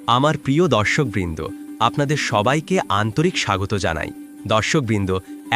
আমার প্রিয় দর্শকবৃন্দ, আপনাদের সবাইকে আন্তরিক স্বাগত জানাই। দর্শকবৃন্দ,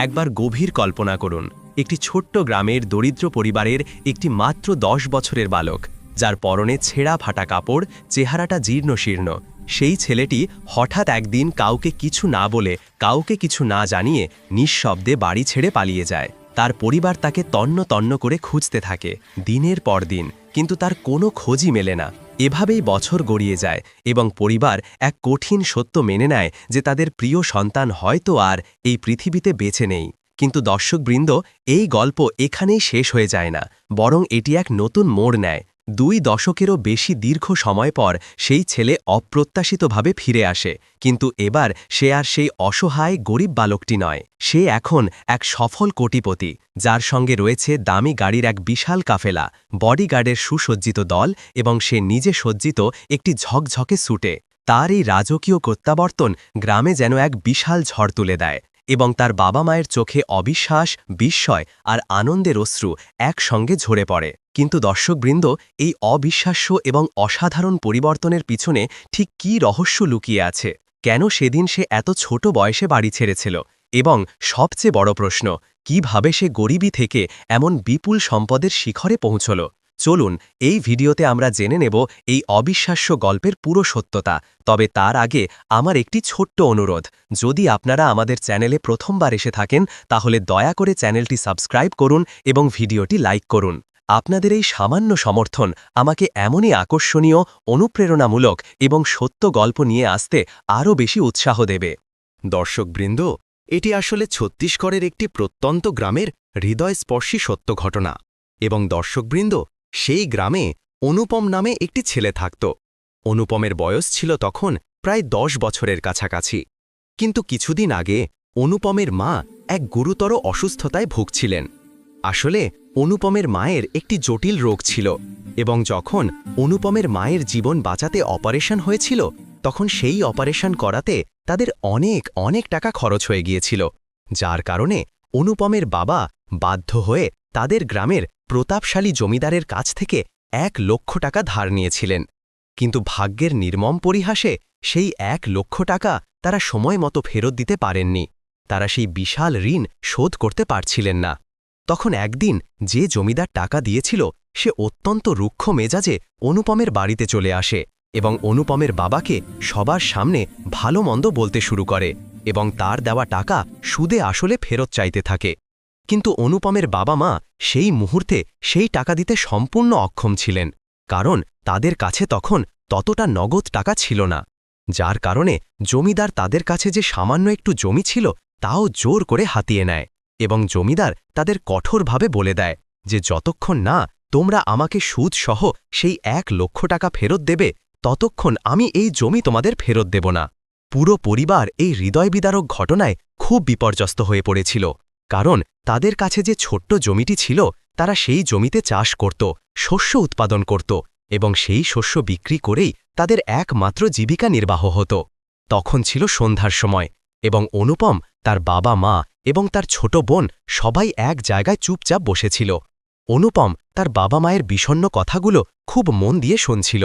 একবার গভীর কল্পনা করুন, একটি ছোট্ট গ্রামের দরিদ্র পরিবারের একটি মাত্র 10 বছরের বালক, যার পরনে ছেঁড়া ফাটা কাপড়, চেহারাটা জীর্ণশীর্ণ। সেই ছেলেটি হঠাৎ একদিন কাউকে কিছু না বলে, কাউকে কিছু না জানিয়ে নিঃশব্দে বাড়ি ছেড়ে পালিয়ে যায়। তার পরিবার তাকে তন্ন তন্ন করে খুঁজতে থাকে দিনের পর দিন, কিন্তু তার কোনো খোঁজই মেলে না। এভাবেই বছর গড়িয়ে যায় এবং পরিবার এক কঠিন সত্য মেনে নেয় যে তাদের প্রিয় সন্তান হয়তো আর এই পৃথিবীতে বেঁচে নেই। কিন্তু দর্শকবৃন্দ, এই গল্প এখানেই শেষ হয়ে যায় না, বরং এটি এক নতুন মোড় নেয়। 2 দশকেরও বেশি দীর্ঘ সময় পর সেই ছেলে অপ্রত্যাশিতভাবে ফিরে আসে, কিন্তু এবার সে আর সেই অসহায় গরিব বালকটি নয়। সে এখন এক সফল কোটিপতি, যার সঙ্গে রয়েছে দামি গাড়ির এক বিশাল কাফেলা, বডিগার্ডের সুসজ্জিত দল এবং সে নিজে সজ্জিত একটি ঝকঝকে স্যুটে। তার এই রাজকীয় প্রত্যাবর্তন গ্রামে যেন এক বিশাল ঝড় তুলে দেয় এবং তার বাবা মায়ের চোখে অবিশ্বাস, বিস্ময় আর আনন্দের অশ্রু একসঙ্গে ঝরে পড়ে। কিন্তু দর্শকবৃন্দ, এই অবিশ্বাস্য এবং অসাধারণ পরিবর্তনের পিছনে ঠিক কী রহস্য লুকিয়ে আছে? কেন সেদিন সে এত ছোট বয়সে বাড়ি ছেড়েছিল? এবং সবচেয়ে বড় প্রশ্ন, কিভাবে সে গরিবী থেকে এমন বিপুল সম্পদের শিখরে পৌঁছল? চলুন এই ভিডিওতে আমরা জেনে নেব এই অবিশ্বাস্য গল্পের পুরো সত্যতা। তবে তার আগে আমার একটি ছোট্ট অনুরোধ, যদি আপনারা আমাদের চ্যানেলে প্রথমবার এসে থাকেন তাহলে দয়া করে চ্যানেলটি সাবস্ক্রাইব করুন এবং ভিডিওটি লাইক করুন। আপনাদের এই সামান্য সমর্থন আমাকে এমনই আকর্ষণীয়, অনুপ্রেরণামূলক এবং সত্য গল্প নিয়ে আসতে আরও বেশি উৎসাহ দেবে। দর্শকবৃন্দ, এটি আসলে ছত্তিশগড়ের একটি প্রত্যন্ত গ্রামের হৃদয়স্পর্শী সত্য ঘটনা। এবং দর্শকবৃন্দ, সেই গ্রামে অনুপম নামে একটি ছেলে থাকত। অনুপমের বয়স ছিল তখন প্রায় 10 বছরের কাছাকাছি। কিন্তু কিছুদিন আগে অনুপমের মা এক গুরুতর অসুস্থতায় ভুগছিলেন। আসলে অনুপমের মায়ের একটি জটিল রোগ ছিল এবং যখন অনুপমের মায়ের জীবন বাঁচাতে অপারেশন হয়েছিল, তখন সেই অপারেশন করাতে তাদের অনেক টাকা খরচ হয়ে গিয়েছিল, যার কারণে অনুপমের বাবা বাধ্য হয়ে তাদের গ্রামের প্রতাপশালী জমিদারের কাছ থেকে 1 লক্ষ টাকা ধার নিয়েছিলেন। কিন্তু ভাগ্যের নির্মম পরিহাসে সেই 1 লক্ষ টাকা তারা সময় মতো ফেরত দিতে পারেননি। তারা সেই বিশাল ঋণ শোধ করতে পারছিলেন না। তখন একদিন যে জমিদার টাকা দিয়েছিল সে অত্যন্ত রুক্ষ মেজাজে অনুপমের বাড়িতে চলে আসে এবং অনুপমের বাবাকে সবার সামনে ভালো মন্দ বলতে শুরু করে এবং তার দেওয়া টাকা সুদে আসলে ফেরত চাইতে থাকে। কিন্তু অনুপমের বাবা মা সেই মুহূর্তে সেই টাকা দিতে সম্পূর্ণ অক্ষম ছিলেন, কারণ তাদের কাছে তখন ততটা নগদ টাকা ছিল না। যার কারণে জমিদার তাদের কাছে যে সামান্য একটু জমি ছিল তাও জোর করে হাতিয়ে নেয় এবং জমিদার তাদের কঠোরভাবে বলে দেয় যে যতক্ষণ না তোমরা আমাকে সুদসহ সেই 1 লক্ষ টাকা ফেরত দেবে, ততক্ষণ আমি এই জমি তোমাদের ফেরত দেব না। পুরো পরিবার এই হৃদয়বিদারক ঘটনায় খুব বিপর্যস্ত হয়ে পড়েছিল, কারণ তাদের কাছে যে ছোট্ট জমিটি ছিল তারা সেই জমিতে চাষ করত, শস্য উৎপাদন করত এবং সেই শস্য বিক্রি করেই তাদের একমাত্র জীবিকা নির্বাহ হতো। তখন ছিল সন্ধ্যার সময় এবং অনুপম, তার বাবা মা এবং তার ছোট বোন সবাই এক জায়গায় চুপচাপ বসেছিল। অনুপম তার বাবা মায়ের বিষণ্ণ কথাগুলো খুব মন দিয়ে শুনছিল।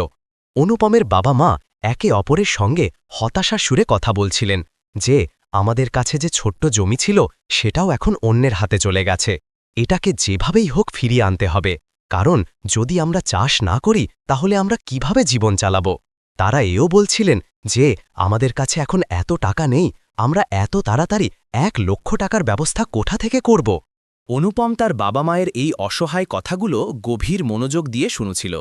অনুপমের বাবা মা একে অপরের সঙ্গে হতাশার সুরে কথা বলছিলেন যে আমাদের কাছে যে ছোট্ট জমি ছিল সেটাও এখন অন্যের হাতে চলে গেছে। এটাকে যেভাবেই হোক ফিরিয়ে আনতে হবে, কারণ যদি আমরা চাষ না করি তাহলে আমরা কিভাবে জীবন চালাব। তারা এও বলছিলেন যে আমাদের কাছে এখন এত টাকা নেই, আমরা এত তাড়াতাড়ি 1 লক্ষ টাকার ব্যবস্থা কোথা থেকে করব। অনুপম তার বাবা মায়ের এই অসহায় কথাগুলো গভীর মনোযোগ দিয়ে শুনেছিল।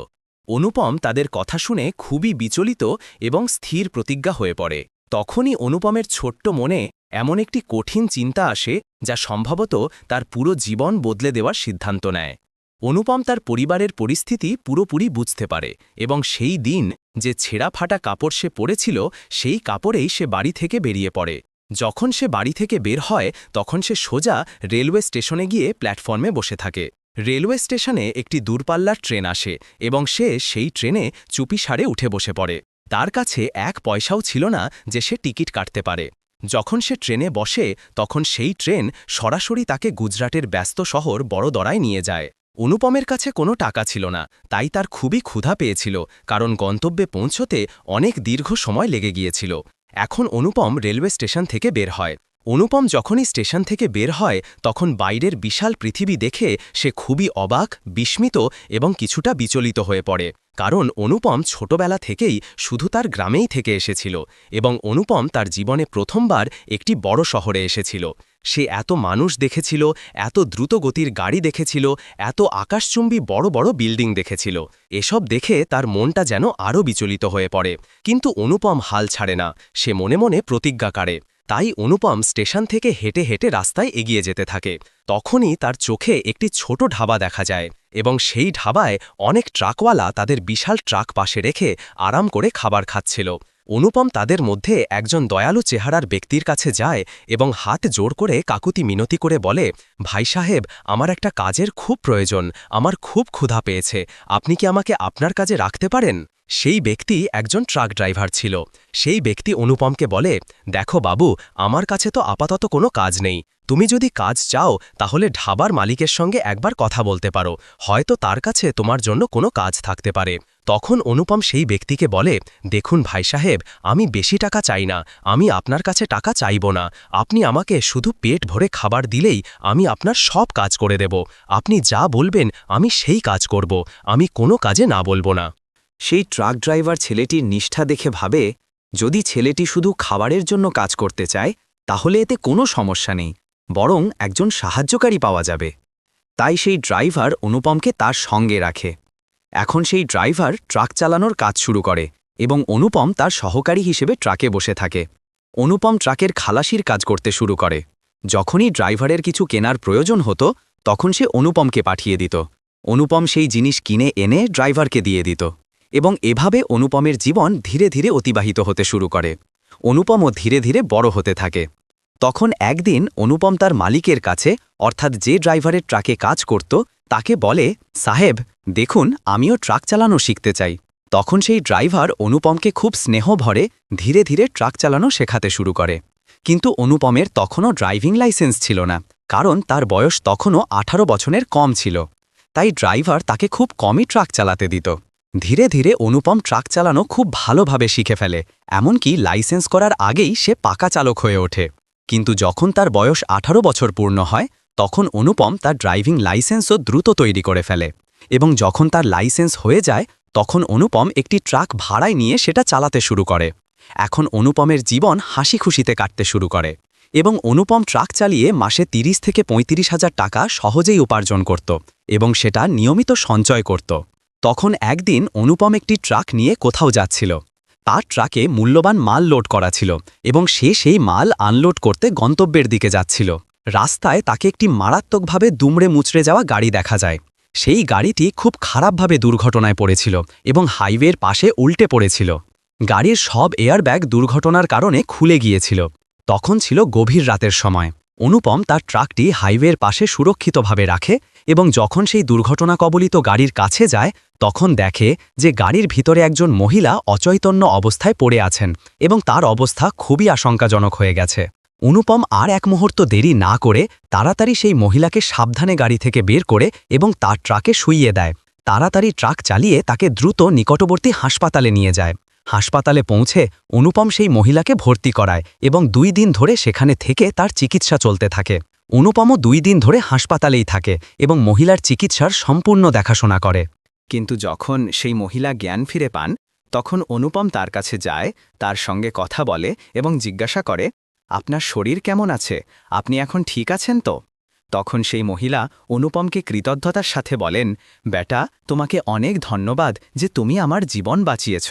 অনুপম তাদের কথা শুনে খুবই বিচলিত এবং স্থির প্রতিজ্ঞা হয়ে পড়ে। তখনই অনুপমের ছোট্ট মনে এমন একটি কঠিন চিন্তা আসে যা সম্ভবত তার পুরো জীবন বদলে দেওয়ার সিদ্ধান্ত নেয়। অনুপম তার পরিবারের পরিস্থিতি পুরোপুরি বুঝতে পারে এবং সেই দিন যে ছেঁড়া ফাটা কাপড় সে পরেছিল সেই কাপড়েই সে বাড়ি থেকে বেরিয়ে পড়ে। যখন সে বাড়ি থেকে বের হয় তখন সে সোজা রেলওয়ে স্টেশনে গিয়ে প্ল্যাটফর্মে বসে থাকে। রেলওয়ে স্টেশনে একটি দূরপাল্লার ট্রেন আসে এবং সে সেই ট্রেনে চুপিসারে উঠে বসে পড়ে। তার কাছে 1 পয়সাও ছিল না যে সে টিকিট কাটতে পারে। যখন সে ট্রেনে বসে তখন সেই ট্রেন সরাসরি তাকে গুজরাটের ব্যস্ত শহর বড়োদরায় নিয়ে যায়। অনুপমের কাছে কোনো টাকা ছিল না, তাই তার খুবই ক্ষুধা পেয়েছিল, কারণ গন্তব্যে পৌঁছতে অনেক দীর্ঘ সময় লেগে গিয়েছিল। এখন অনুপম রেলওয়ে স্টেশন থেকে বের হয়। অনুপম যখনই স্টেশন থেকে বের হয় তখন বাইরের বিশাল পৃথিবী দেখে সে খুবই অবাক, বিস্মিত এবং কিছুটা বিচলিত হয়ে পড়ে। কারণ অনুপম ছোটবেলা থেকেই শুধু তার গ্রামেই থেকে এসেছিল এবং অনুপম তার জীবনে প্রথমবার একটি বড় শহরে এসেছিল। সে এত মানুষ দেখেছিল, এত দ্রুতগতির গাড়ি দেখেছিল, এত আকাশচুম্বী বড় বড় বিল্ডিং দেখেছিল। এসব দেখে তার মনটা যেন আরও বিচলিত হয়ে পড়ে। কিন্তু অনুপম হাল ছাড়ে না, সে মনে মনে প্রতিজ্ঞা করে। তাই অনুপম স্টেশন থেকে হেঁটে হেঁটে রাস্তায় এগিয়ে যেতে থাকে। তখনই তার চোখে একটি ছোট ঢাবা দেখা যায় এবং সেই ঢাবায় অনেক ট্রাকওয়ালা তাদের বিশাল ট্রাক পাশে রেখে আরাম করে খাবার খাচ্ছিল। অনুপম তাদের মধ্যে একজন দয়ালু চেহারার ব্যক্তির কাছে যায় এবং হাত জোড় করে কাকুতি মিনতি করে বলে, ভাই সাহেব, আমার একটা কাজের খুব প্রয়োজন, আমার খুব ক্ষুধা পেয়েছে, আপনি কি আমাকে আপনার কাজে রাখতে পারেন? সেই ব্যক্তি একজন ট্রাক ড্রাইভার ছিল। সেই ব্যক্তি অনুপমকে বলে, দেখো বাবু, আমার কাছে তো আপাতত কোনো কাজ নেই, তুমি যদি কাজ চাও তাহলে ঢাবার মালিকের সঙ্গে একবার কথা বলতে পারো, হয়তো তার কাছে তোমার জন্য কোনো কাজ থাকতে পারে। তখন অনুপম সেই ব্যক্তিকে বলে, দেখুন ভাই সাহেব, আমি বেশি টাকা চাই না, আমি আপনার কাছে টাকা চাইব না, আপনি আমাকে শুধু পেট ভরে খাবার দিলেই আমি আপনার সব কাজ করে দেব, আপনি যা বলবেন আমি সেই কাজ করব, আমি কোনো কাজে না বলবো না। সেই ট্রাক ড্রাইভার ছেলেটির নিষ্ঠা দেখে ভাবে, যদি ছেলেটি শুধু খাবারের জন্য কাজ করতে চায় তাহলে এতে কোনো সমস্যা নেই, বরং একজন সাহায্যকারী পাওয়া যাবে। তাই সেই ড্রাইভার অনুপমকে তার সঙ্গে রাখে। এখন সেই ড্রাইভার ট্রাক চালানোর কাজ শুরু করে এবং অনুপম তার সহকারী হিসেবে ট্রাকে বসে থাকে। অনুপম ট্রাকের খালাসির কাজ করতে শুরু করে। যখনই ড্রাইভারের কিছু কেনার প্রয়োজন হতো তখন সে অনুপমকে পাঠিয়ে দিত। অনুপম সেই জিনিস কিনে এনে ড্রাইভারকে দিয়ে দিত এবং এভাবে অনুপমের জীবন ধীরে ধীরে অতিবাহিত হতে শুরু করে। অনুপমও ধীরে ধীরে বড় হতে থাকে। তখন একদিন অনুপম তার মালিকের কাছে, অর্থাৎ যে ড্রাইভারের ট্রাকে কাজ করত, তাকে বলে, সাহেব দেখুন, আমিও ট্রাক চালানো শিখতে চাই। তখন সেই ড্রাইভার অনুপমকে খুব স্নেহ ভরে ধীরে ধীরে ট্রাক চালানো শেখাতে শুরু করে। কিন্তু অনুপমের তখনও ড্রাইভিং লাইসেন্স ছিল না, কারণ তার বয়স তখনও 18 বছরের কম ছিল। তাই ড্রাইভার তাকে খুব কমই ট্রাক চালাতে দিত। ধীরে ধীরে অনুপম ট্রাক চালানো খুব ভালোভাবে শিখে ফেলে, এমনকি লাইসেন্স করার আগেই সে পাকা চালক হয়ে ওঠে। কিন্তু যখন তার বয়স 18 বছর পূর্ণ হয় তখন অনুপম তার ড্রাইভিং লাইসেন্সও দ্রুত তৈরি করে ফেলে এবং যখন তার লাইসেন্স হয়ে যায় তখন অনুপম একটি ট্রাক ভাড়ায় নিয়ে সেটা চালাতে শুরু করে। এখন অনুপমের জীবন হাসি খুশিতে কাটতে শুরু করে এবং অনুপম ট্রাক চালিয়ে মাসে 30 থেকে 35,000 টাকা সহজেই উপার্জন করত এবং সেটা নিয়মিত সঞ্চয় করত। তখন একদিন অনুপম একটি ট্রাক নিয়ে কোথাও যাচ্ছিল। তার ট্রাকে মূল্যবান মাল লোড করা ছিল এবং সে সেই মাল আনলোড করতে গন্তব্যের দিকে যাচ্ছিল। রাস্তায় তাকে একটি মারাত্মকভাবে দুমড়ে মুচড়ে যাওয়া গাড়ি দেখা যায়। সেই গাড়িটি খুব খারাপভাবে দুর্ঘটনায় পড়েছিল এবং হাইওয়ের পাশে উল্টে পড়েছিল। গাড়ির সব এয়ারব্যাগ দুর্ঘটনার কারণে খুলে গিয়েছিল। তখন ছিল গভীর রাতের সময়। অনুপম তার ট্রাকটি হাইওয়ের পাশে সুরক্ষিতভাবে রাখে এবং যখন সেই দুর্ঘটনা কবলিত গাড়ির কাছে যায় তখন দেখে যে গাড়ির ভিতরে একজন মহিলা অচৈতন্য অবস্থায় পড়ে আছেন এবং তার অবস্থা খুবই আশঙ্কাজনক হয়ে গেছে। অনুপম আর এক মুহূর্ত দেরি না করে তাড়াতাড়ি সেই মহিলাকে সাবধানে গাড়ি থেকে বের করে এবং তার ট্রাকে শুইয়ে দেয়। তাড়াতাড়ি ট্রাক চালিয়ে তাকে দ্রুত নিকটবর্তী হাসপাতালে নিয়ে যায়। হাসপাতালে পৌঁছে অনুপম সেই মহিলাকে ভর্তি করায় এবং 2 দিন ধরে সেখানে থেকে তার চিকিৎসা চলতে থাকে। অনুপমও 2 দিন ধরে হাসপাতালেই থাকে এবং মহিলার চিকিৎসার সম্পূর্ণ দেখাশোনা করে। কিন্তু যখন সেই মহিলা জ্ঞান ফিরে পান তখন অনুপম তার কাছে যায়, তার সঙ্গে কথা বলে এবং জিজ্ঞাসা করে, আপনার শরীর কেমন আছে, আপনি এখন ঠিক আছেন তো? তখন সেই মহিলা অনুপমকে কৃতজ্ঞতার সাথে বলেন, বেটা, তোমাকে অনেক ধন্যবাদ যে তুমি আমার জীবন বাঁচিয়েছ।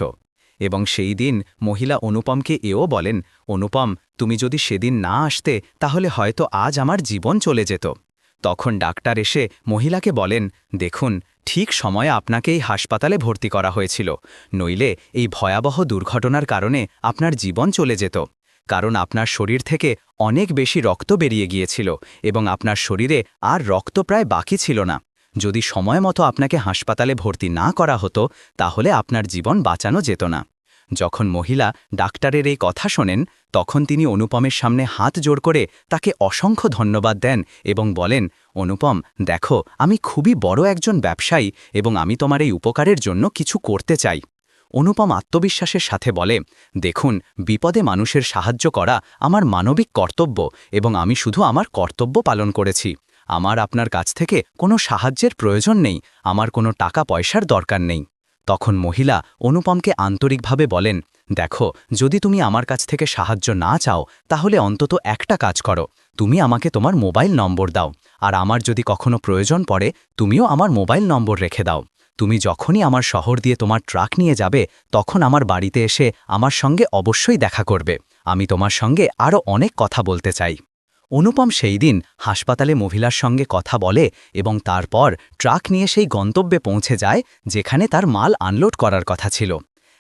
এবং সেই দিন মহিলা অনুপমকে এও বলেন, অনুপম, তুমি যদি সেদিন না আসতে তাহলে হয়তো আজ আমার জীবন চলে যেত। তখন ডাক্তার এসে মহিলাকে বলেন, দেখুন, ঠিক সময়ে আপনাকে এই হাসপাতালে ভর্তি করা হয়েছিল, নইলে এই ভয়াবহ দুর্ঘটনার কারণে আপনার জীবন চলে যেত। কারণ আপনার শরীর থেকে অনেক বেশি রক্ত বেরিয়ে গিয়েছিল এবং আপনার শরীরে আর রক্ত প্রায় বাকি ছিল না। যদি সময় মতো আপনাকে হাসপাতালে ভর্তি না করা হতো তাহলে আপনার জীবন বাঁচানো যেত না। যখন মহিলা ডাক্তারের এই কথা শোনেন তখন তিনি অনুপমের সামনে হাত জোড় করে তাকে অসংখ্য ধন্যবাদ দেন এবং বলেন, অনুপম, দেখো, আমি খুবই বড় একজন ব্যবসায়ী এবং আমি তোমার এই উপকারের জন্য কিছু করতে চাই। অনুপম আত্মবিশ্বাসের সাথে বলে, দেখুন, বিপদে মানুষের সাহায্য করা আমার মানবিক কর্তব্য এবং আমি শুধু আমার কর্তব্য পালন করেছি। আমার আপনার কাছ থেকে কোনো সাহায্যের প্রয়োজন নেই, আমার কোনো টাকা পয়সার দরকার নেই। তখন মহিলা অনুপমকে আন্তরিকভাবে বলেন, দেখো, যদি তুমি আমার কাছ থেকে সাহায্য না চাও তাহলে অন্তত একটা কাজ করো, তুমি আমাকে তোমার মোবাইল নম্বর দাও, আর আমার যদি কখনো প্রয়োজন পড়ে তুমিও আমার মোবাইল নম্বর রেখে দাও। তুমি যখনই আমার শহর দিয়ে তোমার ট্রাক নিয়ে যাবে তখন আমার বাড়িতে এসে আমার সঙ্গে অবশ্যই দেখা করবে, আমি তোমার সঙ্গে আরও অনেক কথা বলতে চাই। অনুপম সেই দিন হাসপাতালে মহিলার সঙ্গে কথা বলে এবং তারপর ট্রাক নিয়ে সেই গন্তব্যে পৌঁছে যায় যেখানে তার মাল আনলোড করার কথা ছিল।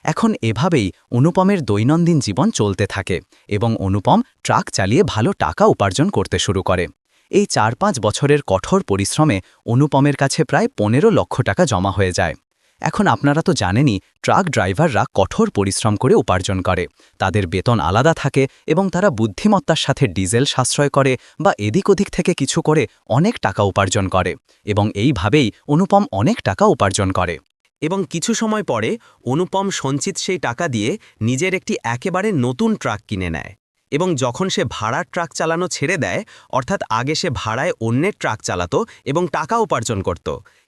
এখন এভাবেই অনুপমের দৈনন্দিন জীবন চলতে থাকে এবং অনুপম ট্রাক চালিয়ে ভালো টাকা উপার্জন করতে শুরু করে। এই ৪-৫ বছরের কঠোর পরিশ্রমে অনুপমের কাছে প্রায় ১৫ লক্ষ টাকা জমা হয়ে যায়। এখন আপনারা তো জানেনই, ট্রাক ড্রাইভাররা কঠোর পরিশ্রম করে উপার্জন করে, তাদের বেতন আলাদা থাকে এবং তারা বুদ্ধিমত্তার সাথে ডিজেল সাশ্রয় করে বা এদিক ওদিক থেকে কিছু করে অনেক টাকা উপার্জন করে এবং এইভাবেই অনুপম অনেক টাকা উপার্জন করে। এবং কিছু সময় পরে অনুপম সঞ্চিত সেই টাকা দিয়ে নিজের একটি একেবারে নতুন ট্রাক কিনে নেয় এবং যখন সে ভাড়ার ট্রাক চালানো ছেড়ে দেয়, অর্থাৎ আগে সে ভাড়ায় অন্যের ট্রাক চালাতো এবং টাকা উপার্জন করত,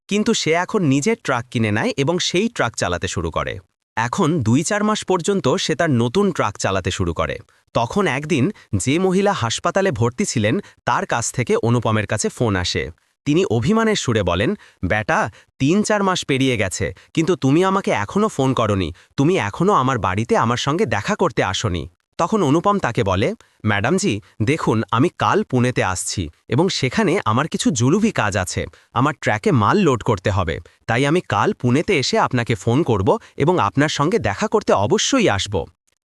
কিন্তু সে এখন নিজের ট্রাক কিনে নেয় এবং সেই ট্রাক চালাতে শুরু করে। এখন ২-৪ মাস পর্যন্ত সে তার নতুন ট্রাক চালাতে শুরু করে। তখন একদিন যে মহিলা হাসপাতালে ভর্তি ছিলেন তার কাছ থেকে অনুপমের কাছে ফোন আসে। তিনি অভিমানের সুরে বলেন, বেটা, ৩-৪ মাস পেরিয়ে গেছে কিন্তু তুমি আমাকে এখনও ফোন করনি, তুমি এখনও আমার বাড়িতে আমার সঙ্গে দেখা করতে আসনি। তখন অনুপম তাকে বলে, ম্যাডামজি, দেখুন, আমি কাল পুনেতে আসছি এবং সেখানে আমার কিছু জরুরি কাজ আছে, আমার ট্র্যাকে মাল লোড করতে হবে, তাই আমি কাল পুনেতে এসে আপনাকে ফোন করব এবং আপনার সঙ্গে দেখা করতে অবশ্যই আসব।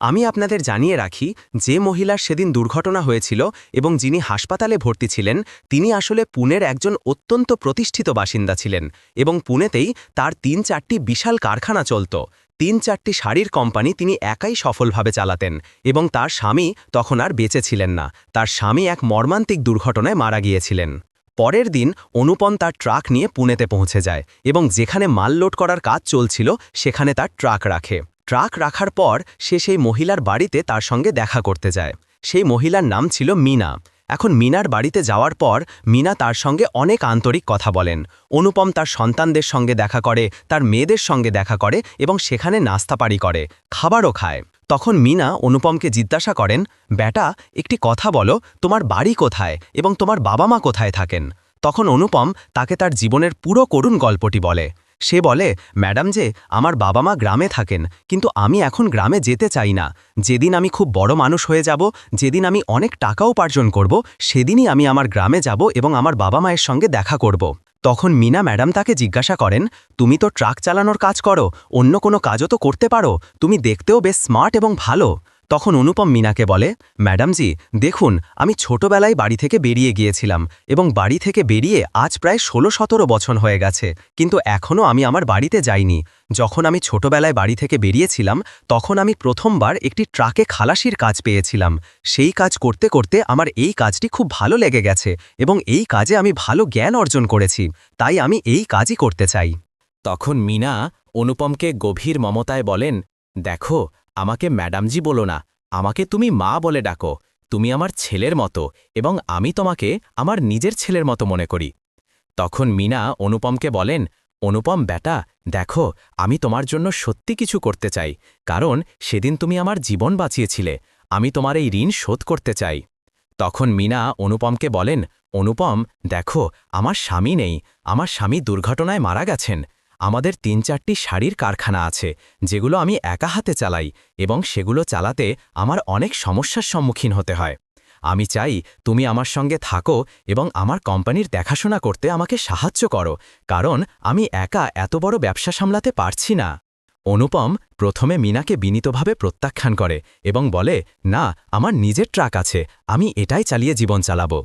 আমি আপনাদের জানিয়ে রাখি, যে মহিলার সেদিন দুর্ঘটনা হয়েছিল এবং যিনি হাসপাতালে ভর্তি ছিলেন তিনি আসলে পুনের একজন অত্যন্ত প্রতিষ্ঠিত বাসিন্দা ছিলেন এবং পুনেতেই তার ৩-৪টি বিশাল কারখানা চলত। ৩-৪টি শাড়ির কোম্পানি তিনি একাই সফলভাবে চালাতেন এবং তার স্বামী তখন আর বেঁচে ছিলেন না, তার স্বামী এক মর্মান্তিক দুর্ঘটনায় মারা গিয়েছিলেন। পরের দিন অনুপম তার ট্রাক নিয়ে পুনেতে পৌঁছে যায় এবং যেখানে মাল লোড করার কাজ চলছিল সেখানে তার ট্রাক রাখে। ট্রাক রাখার পর সে সেই মহিলার বাড়িতে তার সঙ্গে দেখা করতে যায়। সেই মহিলার নাম ছিল মিনা। এখন মিনার বাড়িতে যাওয়ার পর মিনা তার সঙ্গে অনেক আন্তরিক কথা বলেন। অনুপম তার সন্তানদের সঙ্গে দেখা করে, তার মেয়েদের সঙ্গে দেখা করে এবং সেখানে নাস্তাপাড়ি করে, খাবারও খায়। তখন মিনা অনুপমকে জিজ্ঞাসা করেন, বেটা, একটি কথা বলো, তোমার বাড়ি কোথায় এবং তোমার বাবা মা কোথায় থাকেন? তখন অনুপম তাকে তার জীবনের পুরো করুণ গল্পটি বলে। সে বলে, ম্যাডাম, যে আমার বাবা মা গ্রামে থাকেন কিন্তু আমি এখন গ্রামে যেতে চাই না। যেদিন আমি খুব বড় মানুষ হয়ে যাব, যেদিন আমি অনেক টাকা উপার্জন করব, সেদিনই আমি আমার গ্রামে যাব এবং আমার বাবা মায়ের সঙ্গে দেখা করব। তখন মিনা ম্যাডাম তাকে জিজ্ঞাসা করেন, তুমি তো ট্রাক চালানোর কাজ করো, অন্য কোনো কাজও তো করতে পারো, তুমি দেখতেও বেশ স্মার্ট এবং ভালো। তখন অনুপম মিনাকে বলে, ম্যাডামজি, দেখুন, আমি ছোটবেলায় বাড়ি থেকে বেরিয়ে গিয়েছিলাম এবং বাড়ি থেকে বেরিয়ে আজ প্রায় ১৬-১৭ বছর হয়ে গেছে, কিন্তু এখনও আমি আমার বাড়িতে যাইনি। যখন আমি ছোটবেলায় বাড়ি থেকে বেরিয়েছিলাম তখন আমি প্রথমবার একটি ট্রাকে খালাসির কাজ পেয়েছিলাম। সেই কাজ করতে করতে আমার এই কাজটি খুব ভালো লেগে গেছে এবং এই কাজে আমি ভালো জ্ঞান অর্জন করেছি, তাই আমি এই কাজই করতে চাই। তখন মিনা অনুপমকে গভীর মমতায় বলেন, দেখো, আমাকে ম্যাডামজি বলো না, আমাকে তুমি মা বলে ডাকো, তুমি আমার ছেলের মতো এবং আমি তোমাকে আমার নিজের ছেলের মতো মনে করি। তখন মিনা অনুপমকে বলেন, অনুপম বেটা, দেখো, আমি তোমার জন্য সত্যি কিছু করতে চাই, কারণ সেদিন তুমি আমার জীবন বাঁচিয়েছিলে, আমি তোমার এই ঋণ শোধ করতে চাই। তখন মিনা অনুপমকে বলেন, অনুপম, দেখো, আমার স্বামী নেই, আমার স্বামী দুর্ঘটনায় মারা গেছেন। আমাদের ৩-৪টি শাড়ির কারখানা আছে যেগুলো আমি একা হাতে চালাই এবং সেগুলো চালাতে আমার অনেক সমস্যার সম্মুখীন হতে হয়। আমি চাই তুমি আমার সঙ্গে থাকো এবং আমার কোম্পানির দেখাশোনা করতে আমাকে সাহায্য করো, কারণ আমি একা এত বড় ব্যবসা সামলাতে পারছি না। অনুপম প্রথমে মিনাকে বিনীতভাবে প্রত্যাখ্যান করে এবং বলে, না, আমার নিজের ট্রাক আছে, আমি এটাই চালিয়ে জীবন চালাবো।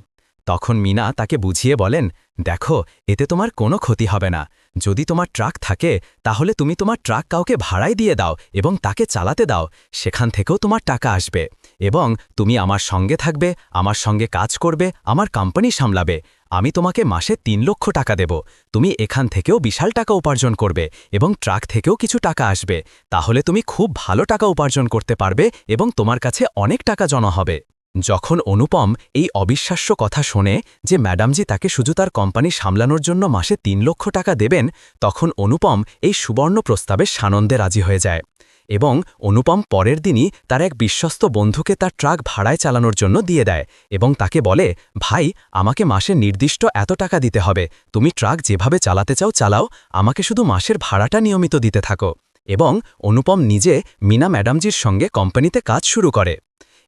তখন মিনা তাকে বুঝিয়ে বলেন, দেখো, এতে তোমার কোনো ক্ষতি হবে না, যদি তোমার ট্রাক থাকে তাহলে তুমি তোমার ট্রাক কাউকে ভাড়ায় দিয়ে দাও এবং তাকে চালাতে দাও, সেখান থেকেও তোমার টাকা আসবে এবং তুমি আমার সঙ্গে থাকবে, আমার সঙ্গে কাজ করবে, আমার কোম্পানি সামলাবে। আমি তোমাকে মাসে 3 লক্ষ টাকা দেব। তুমি এখান থেকেও বিশাল টাকা উপার্জন করবে এবং ট্রাক থেকেও কিছু টাকা আসবে। তাহলে তুমি খুব ভালো টাকা উপার্জন করতে পারবে এবং তোমার কাছে অনেক টাকা জমা হবে। যখন অনুপম এই অবিশ্বাস্য কথা শোনে যে ম্যাডামজি তাকে শুধু তার কোম্পানি সামলানোর জন্য মাসে 3 লক্ষ টাকা দেবেন, তখন অনুপম এই সুবর্ণ প্রস্তাবে সানন্দে রাজি হয়ে যায় এবং অনুপম পরের দিনই তার এক বিশ্বস্ত বন্ধুকে তার ট্রাক ভাড়ায় চালানোর জন্য দিয়ে দেয় এবং তাকে বলে, ভাই, আমাকে মাসে নির্দিষ্ট এত টাকা দিতে হবে, তুমি ট্রাক যেভাবে চালাতে চাও চালাও, আমাকে শুধু মাসের ভাড়াটা নিয়মিত দিতে থাকো। এবং অনুপম নিজে মিনা ম্যাডামজির সঙ্গে কোম্পানিতে কাজ শুরু করে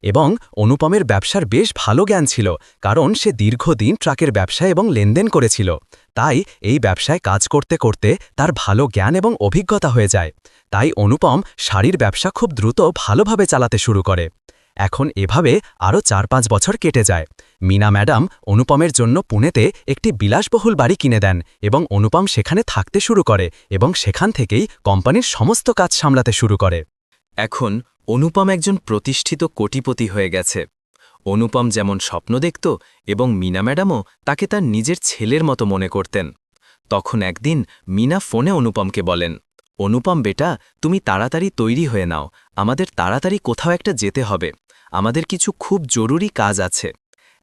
এবং অনুপমের ব্যবসার বেশ ভালো জ্ঞান ছিল, কারণ সে দীর্ঘদিন ট্রাকের ব্যবসা এবং লেনদেন করেছিল। তাই এই ব্যবসায় কাজ করতে করতে তার ভালো জ্ঞান এবং অভিজ্ঞতা হয়ে যায়। তাই অনুপম শাড়ির ব্যবসা খুব দ্রুত ভালোভাবে চালাতে শুরু করে। এখন এভাবে আরও 4-5 বছর কেটে যায়। মিনা ম্যাডাম অনুপমের জন্য পুনেতে একটি বিলাসবহুল বাড়ি কিনে দেন এবং অনুপম সেখানে থাকতে শুরু করে এবং সেখান থেকেই কোম্পানির সমস্ত কাজ সামলাতে শুরু করে। এখন অনুপম একজন প্রতিষ্ঠিত কোটিপতি হয়ে গেছে। অনুপম যেমন স্বপ্ন দেখত এবং মিনা ম্যাডামও তাকে তার নিজের ছেলের মতো মনে করতেন। তখন একদিন মিনা ফোনে অনুপমকে বলেন, অনুপম বেটা, তুমি তাড়াতাড়ি তৈরি হয়ে নাও, আমাদের তাড়াতাড়ি কোথাও একটা যেতে হবে, আমাদের কিছু খুব জরুরি কাজ আছে।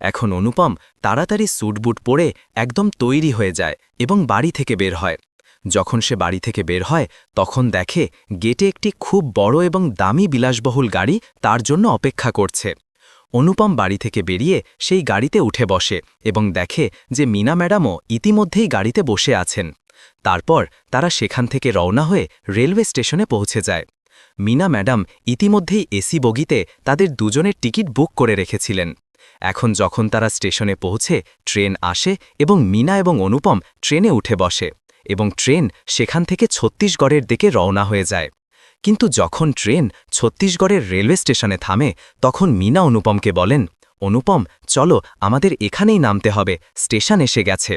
এখন অনুপম তাড়াতাড়ি স্যুটবুট পরে একদম তৈরি হয়ে যায় এবং বাড়ি থেকে বের হয়। যখন সে বাড়ি থেকে বের হয় তখন দেখে গেটে একটি খুব বড় এবং দামি বিলাসবহুল গাড়ি তার জন্য অপেক্ষা করছে। অনুপম বাড়ি থেকে বেরিয়ে সেই গাড়িতে উঠে বসে এবং দেখে যে মিনা ম্যাডামও ইতিমধ্যেই গাড়িতে বসে আছেন। তারপর তারা সেখান থেকে রওনা হয়ে রেলওয়ে স্টেশনে পৌঁছে যায়। মিনা ম্যাডাম ইতিমধ্যেই এসি বগিতে তাদের দুজনের টিকিট বুক করে রেখেছিলেন। এখন যখন তারা স্টেশনে পৌঁছে ট্রেন আসে এবং মিনা এবং অনুপম ট্রেনে উঠে বসে এবং ট্রেন সেখান থেকে ছত্তিশগড়ের দিকে রওনা হয়ে যায়। কিন্তু যখন ট্রেন ছত্তিশগড়ের রেলওয়ে স্টেশনে থামে তখন মিনা অনুপমকে বলেন, অনুপম চলো, আমাদের এখানেই নামতে হবে, স্টেশন এসে গেছে।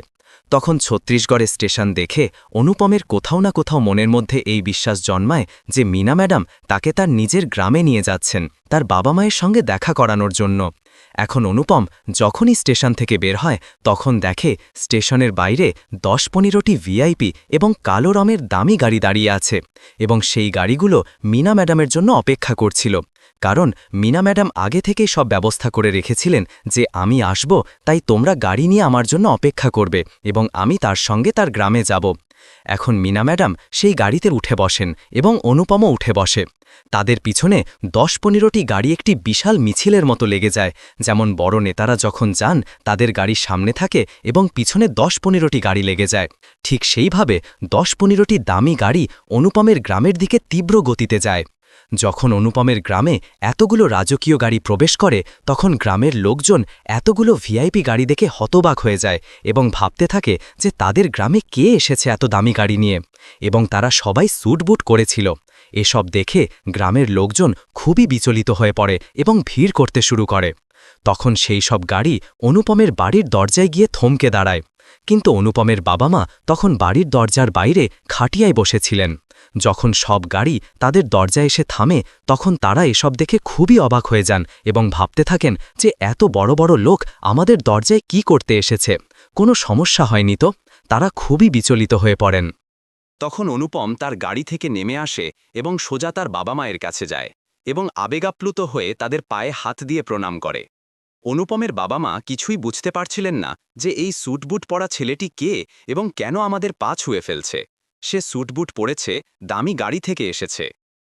তখন ছত্তিশগড়ের স্টেশন দেখে অনুপমের কোথাও না কোথাও মনের মধ্যে এই বিশ্বাস জন্মায় যে মিনা ম্যাডাম তাকে তার নিজের গ্রামে নিয়ে যাচ্ছেন তার বাবা মায়ের সঙ্গে দেখা করানোর জন্য। এখন অনুপম যখনই স্টেশন থেকে বের হয় তখন দেখে স্টেশনের বাইরে 10-15টি ভিআইপি এবং কালো রঙের দামি গাড়ি দাঁড়িয়ে আছে এবং সেই গাড়িগুলো মিনা ম্যাডামের জন্য অপেক্ষা করছিল, কারণ মিনা ম্যাডাম আগে থেকেই সব ব্যবস্থা করে রেখেছিলেন যে আমি আসব, তাই তোমরা গাড়ি নিয়ে আমার জন্য অপেক্ষা করবে এবং আমি তার সঙ্গে তার গ্রামে যাব। এখন মিনা ম্যাডাম সেই গাড়িতে উঠে বসেন এবং অনুপমও উঠে বসে। তাদের পিছনে 10-15টি গাড়ি একটি বিশাল মিছিলের মতো লেগে যায়, যেমন বড় নেতারা যখন যান তাদের গাড়ির সামনে থাকে এবং পিছনে 10-15টি গাড়ি লেগে যায়। ঠিক সেইভাবে 10-15টি দামি গাড়ি অনুপমের গ্রামের দিকে তীব্র গতিতে যায়। যখন অনুপমের গ্রামে এতগুলো রাজকীয় গাড়ি প্রবেশ করে তখন গ্রামের লোকজন এতগুলো ভিআইপি গাড়ি দেখে হতবাক হয়ে যায় এবং ভাবতে থাকে যে তাদের গ্রামে কে এসেছে এত দামি গাড়ি নিয়ে, এবং তারা সবাই স্যুটবুট করেছিল। এসব দেখে গ্রামের লোকজন খুবই বিচলিত হয়ে পড়ে এবং ভিড় করতে শুরু করে। তখন সেই সব গাড়ি অনুপমের বাড়ির দরজায় গিয়ে থমকে দাঁড়ায়, কিন্তু অনুপমের বাবা মা তখন বাড়ির দরজার বাইরে খাটিয়ায় বসেছিলেন। যখন সব গাড়ি তাদের দরজায় এসে থামে তখন তারা এসব দেখে খুবই অবাক হয়ে যান এবং ভাবতে থাকেন যে এত বড় বড় লোক আমাদের দরজায় কি করতে এসেছে, কোনো সমস্যা হয়নি তো। তারা খুবই বিচলিত হয়ে পড়েন। তখন অনুপম তার গাড়ি থেকে নেমে আসে এবং সোজা তার বাবা মায়ের কাছে যায় এবং আবেগাপ্লুত হয়ে তাদের পায়ে হাত দিয়ে প্রণাম করে। অনুপমের বাবা মা কিছুই বুঝতে পারছিলেন না যে এই স্যুটবুট পরা ছেলেটি কে এবং কেন আমাদের পা ছুঁয়ে ফেলছে। সে স্যুটবুট পরেছে, দামি গাড়ি থেকে এসেছে।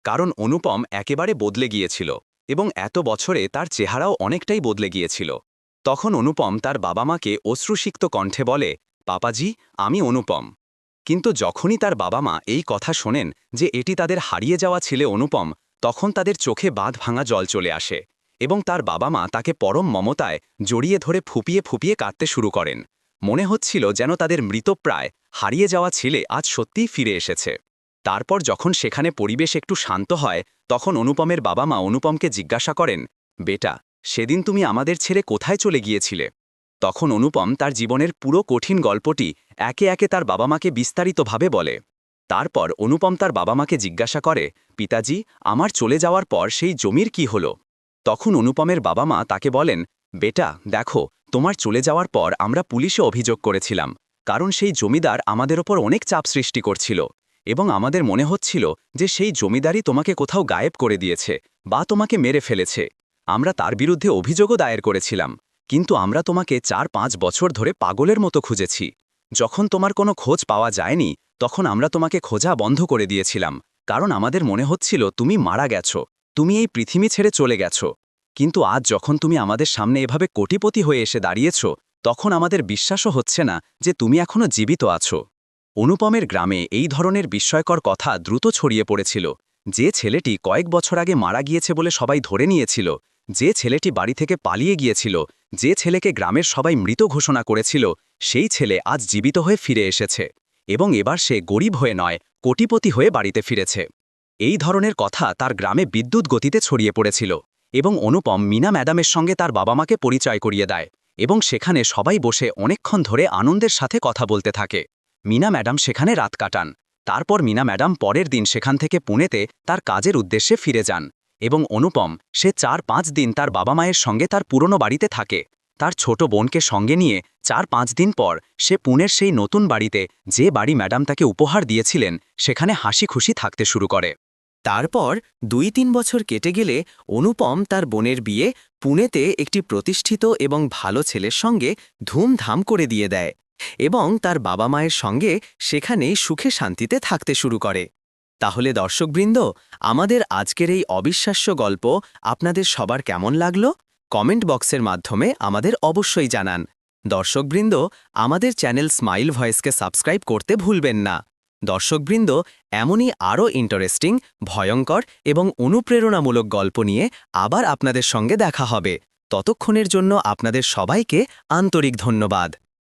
কারণ অনুপম একেবারে বদলে গিয়েছিল এবং এত বছরে তার চেহারাও অনেকটাই বদলে গিয়েছিল। তখন অনুপম তার বাবা মাকে অশ্রুসিক্ত কণ্ঠে বলে, পাপাজি, আমি অনুপম। কিন্তু যখনই তার বাবা মা এই কথা শোনেন যে এটি তাদের হারিয়ে যাওয়া ছেলে অনুপম, তখন তাদের চোখে বাঁধ ভাঙা জল চলে আসে এবং তার বাবা মা তাকে পরম মমতায় জড়িয়ে ধরে ফুপিয়ে ফুপিয়ে কাঁদতে শুরু করেন। মনে হচ্ছিল যেন তাদের মৃতপ্রায় হারিয়ে যাওয়া ছেলে আজ সত্যিই ফিরে এসেছে। তারপর যখন সেখানে পরিবেশ একটু শান্ত হয় তখন অনুপমের বাবা মা অনুপমকে জিজ্ঞাসা করেন, বেটা, সেদিন তুমি আমাদের ছেড়ে কোথায় চলে গিয়েছিলে? তখন অনুপম তার জীবনের পুরো কঠিন গল্পটি একে একে তার বাবা মাকে বিস্তারিতভাবে বলে। তারপর অনুপম তার বাবা মাকে জিজ্ঞাসা করে, পিতাজি, আমার চলে যাওয়ার পর সেই জমির কি হলো? তখন অনুপমের বাবা মা তাকে বলেন, বেটা দেখো, তোমার চলে যাওয়ার পর আমরা পুলিশে অভিযোগ করেছিলাম, কারণ সেই জমিদার আমাদের ওপর অনেক চাপ সৃষ্টি করছিল এবং আমাদের মনে হচ্ছিল যে সেই জমিদারই তোমাকে কোথাও গায়েব করে দিয়েছে বা তোমাকে মেরে ফেলেছে। আমরা তার বিরুদ্ধে অভিযোগও দায়ের করেছিলাম, কিন্তু আমরা তোমাকে 4-5 বছর ধরে পাগলের মতো খুঁজেছি। যখন তোমার কোনো খোঁজ পাওয়া যায়নি তখন আমরা তোমাকে খোঁজা বন্ধ করে দিয়েছিলাম, কারণ আমাদের মনে হচ্ছিল তুমি মারা গেছো, তুমি এই পৃথিবী ছেড়ে চলে গেছো। কিন্তু আজ যখন তুমি আমাদের সামনে এভাবে কোটিপতি হয়ে এসে দাঁড়িয়েছ, তখন আমাদের বিশ্বাসও হচ্ছে না যে তুমি এখনো জীবিত আছো। অনুপমের গ্রামে এই ধরনের বিস্ময়কর কথা দ্রুত ছড়িয়ে পড়েছিল। যে ছেলেটি কয়েক বছর আগে মারা গিয়েছে বলে সবাই ধরে নিয়েছিল, যে ছেলেটি বাড়ি থেকে পালিয়ে গিয়েছিল, যে ছেলেকে গ্রামের সবাই মৃত ঘোষণা করেছিল, সেই ছেলে আজ জীবিত হয়ে ফিরে এসেছে এবং এবার সে গরিব হয়ে নয়, কোটিপতি হয়ে বাড়িতে ফিরেছে। এই ধরনের কথা তার গ্রামে বিদ্যুৎ গতিতে ছড়িয়ে পড়েছিল এবং অনুপম মীনা ম্যাডামের সঙ্গে তার বাবা মাকে পরিচয় করিয়ে দেয় এবং সেখানে সবাই বসে অনেকক্ষণ ধরে আনন্দের সাথে কথা বলতে থাকে। মীনা ম্যাডাম সেখানে রাত কাটান। তারপর মীনা ম্যাডাম পরের দিন সেখান থেকে পুনেতে তার কাজের উদ্দেশ্যে ফিরে যান এবং অনুপম সে 4-5 দিন তার বাবা মায়ের সঙ্গে তার পুরনো বাড়িতে থাকে। তার ছোট বোনকে সঙ্গে নিয়ে 4-5 দিন পর সে পুনের সেই নতুন বাড়িতে, যে বাড়ি ম্যাডাম তাকে উপহার দিয়েছিলেন, সেখানে হাসি খুশি থাকতে শুরু করে। তারপর 2-3 বছর কেটে গেলে অনুপম তার বোনের বিয়ে পুনেতে একটি প্রতিষ্ঠিত এবং ভালো ছেলের সঙ্গে ধুমধাম করে দিয়ে দেয় এবং তার বাবা মায়ের সঙ্গে সেখানেই সুখে শান্তিতে থাকতে শুরু করে। তাহলে দর্শকবৃন্দ, আমাদের আজকের এই অবিশ্বাস্য গল্প আপনাদের সবার কেমন লাগলো? কমেন্ট বক্সের মাধ্যমে আমাদের অবশ্যই জানান। দর্শকবৃন্দ, আমাদের চ্যানেল স্মাইল ভয়েসকে সাবস্ক্রাইব করতে ভুলবেন না। দর্শকবৃন্দ, এমনই আরও ইন্টারেস্টিং, ভয়ঙ্কর এবং অনুপ্রেরণামূলক গল্প নিয়ে আবার আপনাদের সঙ্গে দেখা হবে। ততক্ষণের জন্য আপনাদের সবাইকে আন্তরিক ধন্যবাদ।